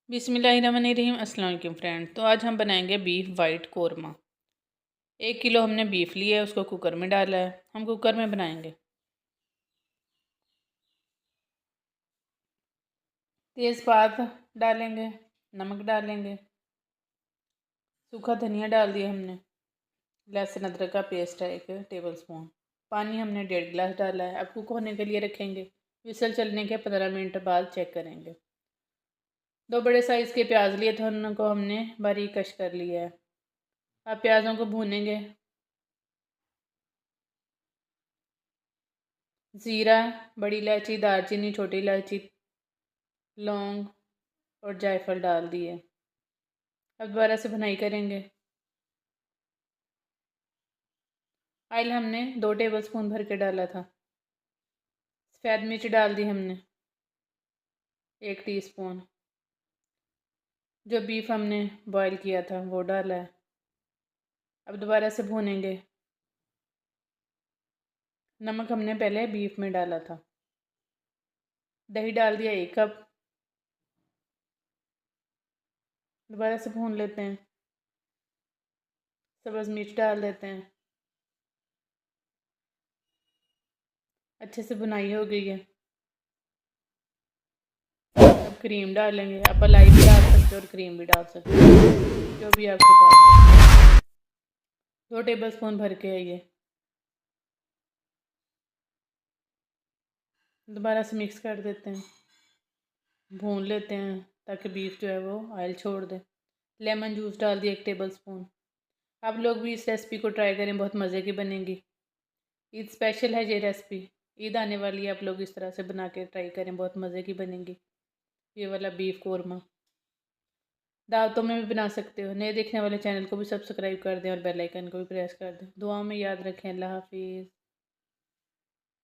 बिस्मिल्लाहिर्रहमानिर्रहीम। अस्सलाम वालेकुम फ्रेंड। तो आज हम बनाएंगे बीफ वाइट कोरमा। 1 किलो हमने बीफ लिया है, उसको कुकर में डाला है। हम कुकर में बनाएंगे। तेज़पात डालेंगे, नमक डालेंगे, सूखा धनिया डाल दिया हमने, लहसुन अदरक का पेस्ट है 1 टेबल स्पून, पानी हमने 1.5 गिलास डाला है। अब कुक होने के लिए रखेंगे। विसल चलने के 15 मिनट बाद चेक करेंगे। 2 बड़े साइज़ के प्याज लिए थे, उनको हमने बारीक कश कर लिया है। अब प्याज़ों को भूनेंगे। ज़ीरा, बड़ी इलायची, दालचीनी, छोटी इलायची, लौंग और जायफल डाल दिए। अब दोबारा से भुनाई करेंगे। ऑयल हमने 2 टेबल स्पून भर के डाला था। सफ़ेद मिर्च डाल दी हमने 1 टीस्पून। जो बीफ हमने बॉईल किया था वो डाला है। अब दोबारा से भूनेंगे। नमक हमने पहले बीफ में डाला था। दही डाल दिया 1 कप। दोबारा से भून लेते हैं। सब्ज़ मिर्च डाल देते हैं। अच्छे से भुनाई हो गई है। अब क्रीम डालेंगे। आप मलाई भी डाल सकते हो और क्रीम भी डाल सकते हो, जो भी आपके पास है। 2 टेबल स्पून भर के है ये। दोबारा से मिक्स कर देते हैं, भून लेते हैं ताकि बीफ जो है वो ऑयल छोड़ दे। लेमन जूस डाल दिया 1 टेबल स्पून। आप लोग भी इस रेसिपी को ट्राई करें, बहुत मज़े की बनेगी। ईद स्पेशल है ये रेसिपी। ईद आने वाली है, आप लोग इस तरह से बना के ट्राई करें, बहुत मज़े की बनेगी ये वाला बीफ कोरमा। दावतों में भी बना सकते हो। नए देखने वाले चैनल को भी सब्सक्राइब कर दें और बेल आइकन को भी प्रेस कर दें। दुआओं में याद रखें। अल्लाह हाफिज़।